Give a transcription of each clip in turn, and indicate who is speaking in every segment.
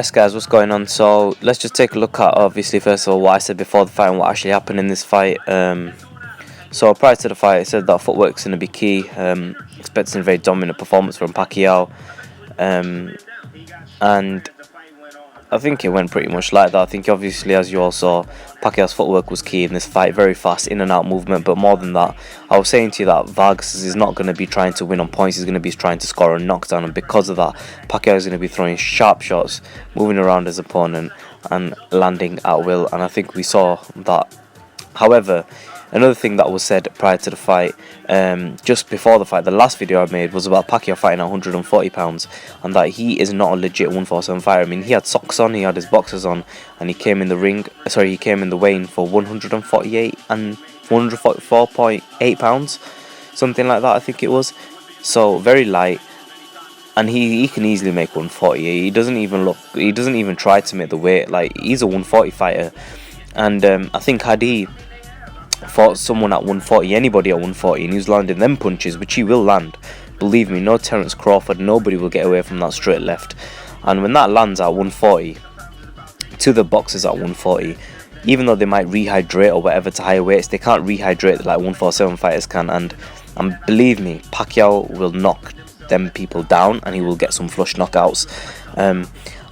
Speaker 1: Yes guys, what's going on? So let's just take a look at, obviously, first of all, what I said before the fight and what actually happened in this fight. So prior to the fight, I said that footwork's going to be key. Expecting a very dominant performance from Pacquiao, and I think it went pretty much like that. I think, obviously, as you all saw, Pacquiao's footwork was key in this fight. Very fast in and out movement. But more than that, I was saying to you that Vargas is not going to be trying to win on points. He's going to be trying to score a knockdown. And because of that, Pacquiao is going to be throwing sharp shots, moving around his opponent and landing at will. And I think we saw that. However, another thing that was said prior to the fight, just before the fight, the last video I made was about Pacquiao fighting at 140 pounds, and that he is not a legit 147 fighter. I mean, he had socks on, he had his boxers on, and he came in the ring. Sorry, he came in the weigh-in for 148 and 144.8 pounds, something like that. I think it was. So very light, and he can easily make 140. He doesn't even try to make the weight. Like, he's a 140 fighter, and I think had he fought someone at 140, anybody at 140, and he was landing them punches, which he will land, believe me, no Terence Crawford, nobody will get away from that straight left. And when that lands at 140 to the boxers at 140, even though they might rehydrate or whatever to higher weights, they can't rehydrate like 147 fighters can. And believe me, Pacquiao will knock them people down, and he will get some flush knockouts.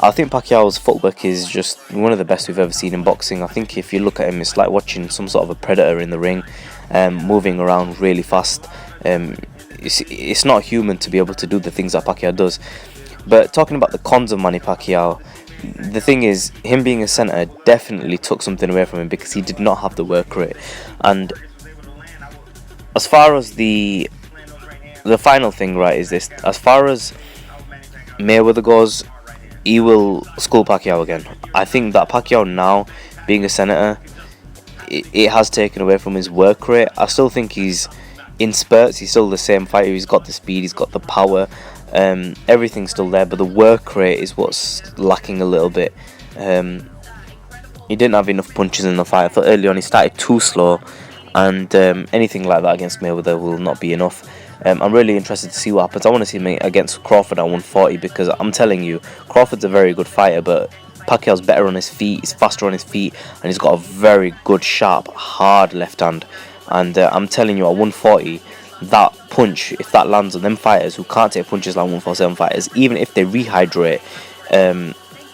Speaker 1: I think Pacquiao's footwork is just one of the best we've ever seen in boxing. I think if you look at him, it's like watching some sort of a predator in the ring, moving around really fast. It's not human to be able to do the things that Pacquiao does. But talking about the cons of Manny Pacquiao, the thing is, him being a centre definitely took something away from him, because he did not have the work rate. And as far as the final thing, right, is this: as far as Mayweather goes, he will school Pacquiao again. I think that Pacquiao now, being a senator, it has taken away from his work rate. I still think he's in spurts. He's still the same fighter. He's got the speed. He's got the power. Everything's still there, but the work rate is what's lacking a little bit. He didn't have enough punches in the fight. I thought early on he started too slow, and anything like that against Mayweather will not be enough. I'm really interested to see what happens. I want to see him against Crawford at 140, because I'm telling you, Crawford's a very good fighter, but Pacquiao's better on his feet, he's faster on his feet, and he's got a very good, sharp, hard left hand. And I'm telling you, at 140, that punch, if that lands on them fighters who can't take punches like 147 fighters, even if they rehydrate,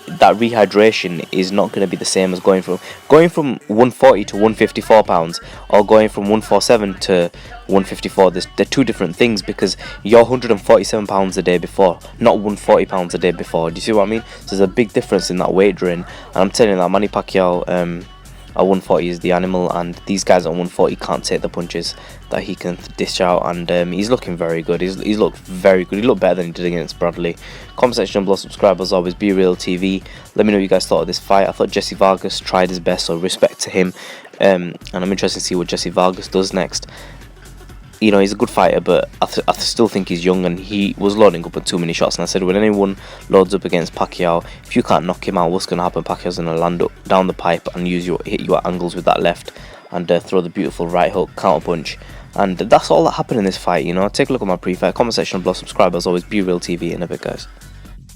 Speaker 1: that rehydration is not going to be the same as going from 140 to 154 pounds, or going from 147 to 154. They're two different things, because you're 147 pounds the day before, not 140 pounds the day before. Do you see what I mean? So there's a big difference in that weight drain, and I'm telling you that Manny Pacquiao at 140 is the animal, and these guys at 140 can't take the punches that he can dish out. And he's looking very good. He's looked very good. He looked better than he did against Bradley. Comment section down below, subscribe as always, Be Real TV. Let me know what you guys thought of this fight. I thought Jessie Vargas tried his best, so respect to him. And I'm interested to see what Jessie Vargas does next. You know, he's a good fighter, but I still think he's young, and he was loading up with too many shots. And I said, when anyone loads up against Pacquiao, if you can't knock him out, what's going to happen? Pacquiao's going to land up down the pipe and hit you at angles with that left, and throw the beautiful right hook, counter punch. And that's all that happened in this fight. You know, take a look at my pre-fight. Comment section below, subscribe as always, Be Real TV, in a bit, guys.